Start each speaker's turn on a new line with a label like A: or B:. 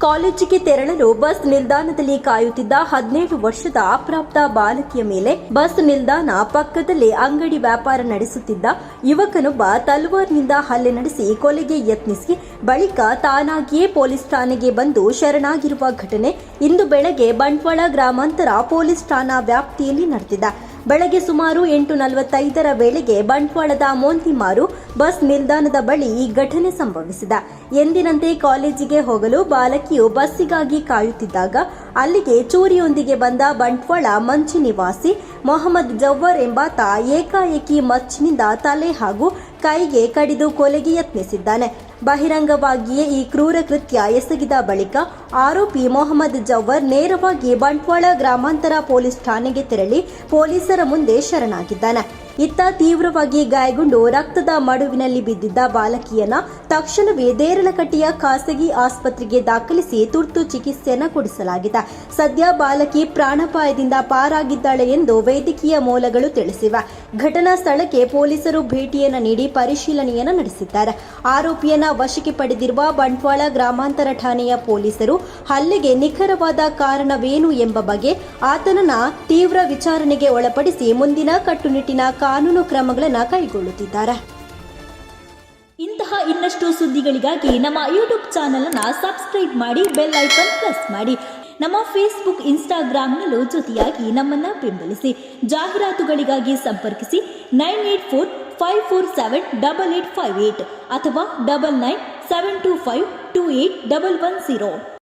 A: ಕಾಲೇಜಿಗೆ ತೆರಳಲು ಬಸ್ ನಿಲ್ದಾಣದಲ್ಲಿ ಕಾಯುತ್ತಿದ್ದ 17 ವರ್ಷದ ಅಪ್ರಾಪ್ತ ಬಾಲಕಿಯ ಮೇಲೆ ಬಸ್ ನಿಲ್ದಾಣ ಪಕ್ಕದಲ್ಲೇ ಅಂಗಡಿ ವ್ಯಾಪಾರ ನಡೆಸುತ್ತಿದ್ದ ಯುವಕನೊಬ್ಬ ತಲವಾರ್ನಿಂದ ಹಲ್ಲೆ ನಡೆಸಿ ಕೊಲೆಗೆ ಯತ್ನಿಸಿ ಬಳಿಕ ತಾನಾಗಿಯೇ ಪೊಲೀಸ್ ಠಾಣೆಗೆ ಬಂದು ಶರಣಾಗಿರುವ ಘಟನೆ ಇಂದು ಬೆಳಗ್ಗೆ ಬಂಟ್ವಾಳ ಗ್ರಾಮಾಂತರ ಪೊಲೀಸ್ ಠಾಣಾ ವ್ಯಾಪ್ತಿಯಲ್ಲಿ ನಡೆದಿದೆ. ಬೆಳಗ್ಗೆ ಸುಮಾರು 8:45 ವೇಳೆಗೆ ಬಂಟ್ವಾಳದ ಮೋಂತಿಮಾರು ಬಸ್ ನಿಲ್ದಾಣದ ಬಳಿ ಈ ಘಟನೆ ಸಂಭವಿಸಿದೆ. ಎಂದಿನಂತೆ ಕಾಲೇಜಿಗೆ ಹೋಗಲು ಬಾಲಕಿಯು ಬಸ್ಸಿಗಾಗಿ ಕಾಯುತ್ತಿದ್ದಾಗ ಅಲ್ಲಿಗೆ ಚೂರಿಯೊಂದಿಗೆ ಬಂದ ಬಂಟ್ವಾಳ ಮಂಚಿ ನಿವಾಸಿ ಮೊಹಮ್ಮದ್ ಜವ್ವರ್ ಎಂಬಾತ ಏಕಾಏಕಿ ಮಚ್ಚಿನಿಂದ ತಲೆ ಹಾಗೂ ಕೈಗೆ ಕಡಿದು ಕೊಲೆಗೆ ಯತ್ನಿಸಿದ್ದಾನೆ. ಬಹಿರಂಗವಾಗಿಯೇ ಈ ಕ್ರೂರ ಕೃತ್ಯ ಎಸಗಿದ ಬಳಿಕ ಆರೋಪಿ ಮೊಹಮ್ಮದ್ ಜವ್ವರ್ ನೇರವಾಗಿ ಬಂಟ್ವಾಳ ಗ್ರಾಮಾಂತರ ಪೊಲೀಸ್ ಠಾಣೆಗೆ ತೆರಳಿ ಪೊಲೀಸರ ಮುಂದೆ ಶರಣಾಗಿದ್ದಾನೆ. ಇತ್ತ ತೀವ್ರವಾಗಿ ಗಾಯಗೊಂಡು ರಕ್ತದ ಮಡುವಿನಲ್ಲಿ ಬಿದ್ದಿದ್ದ ಬಾಲಕಿಯನ್ನ ತಕ್ಷಣವೇ ದೇರಳಕಟ್ಟೆಯ ಖಾಸಗಿ ಆಸ್ಪತ್ರೆಗೆ ದಾಖಲಿಸಿ ತುರ್ತು ಚಿಕಿತ್ಸೆಯನ್ನು ಕೊಡಿಸಲಾಗಿದೆ. ಸದ್ಯ ಬಾಲಕಿ ಪ್ರಾಣಾಪಾಯದಿಂದ ಪಾರಾಗಿದ್ದಾಳೆ ಎಂದು ವೈದ್ಯಕೀಯ ಮೂಲಗಳು ತಿಳಿಸಿವೆ. ಘಟನಾ ಸ್ಥಳಕ್ಕೆ ಪೊಲೀಸರು ಭೇಟಿಯನ್ನು ನೀಡಿ ಪರಿಶೀಲನೆಯನ್ನು ನಡೆಸಿದ್ದಾರೆ. ಆರೋಪಿಯನ್ನ ವಶಕ್ಕೆ ಪಡೆದಿರುವ ಬಂಟ್ವಾಳ ಗ್ರಾಮಾಂತರ ಠಾಣೆಯ ಪೊಲೀಸರು ಹಲ್ಲೆಗೆ ನಿಖರವಾದ ಕಾರಣವೇನು ಎಂಬ ಬಗ್ಗೆ ಆತನನ್ನ ತೀವ್ರ ವಿಚಾರಣೆಗೆ ಒಳಪಡಿಸಿ ಮುಂದಿನ ಕಟ್ಟುನಿಟ್ಟಿನ ಕಾನೂನು ಕ್ರಮಗಳನ್ನು ಕೈಗೊಳ್ಳುತ್ತಿದ್ದಾರೆ. ಇಂತಹ ಇನ್ನಷ್ಟು ಸುದ್ದಿಗಳಿಗಾಗಿ ನಮ್ಮ ಯೂಟ್ಯೂಬ್ ಚಾನೆಲ್ ಅನ್ನು ಸಬ್ಸ್ಕ್ರೈಬ್ ಮಾಡಿ, ಬೆಲ್ ಐಕಾನ್ ಪ್ರೆಸ್ ಮಾಡಿ. ನಮ್ಮ ಫೇಸ್ಬುಕ್, ಇನ್ಸ್ಟಾಗ್ರಾಂನಲ್ಲೂ ಜೊತೆಯಾಗಿ ನಮ್ಮನ್ನು ಬೆಂಬಲಿಸಿ. ಜಾಹೀರಾತುಗಳಿಗಾಗಿ ಸಂಪರ್ಕಿಸಿ 9845478858 ಅಥವಾ 9972528110.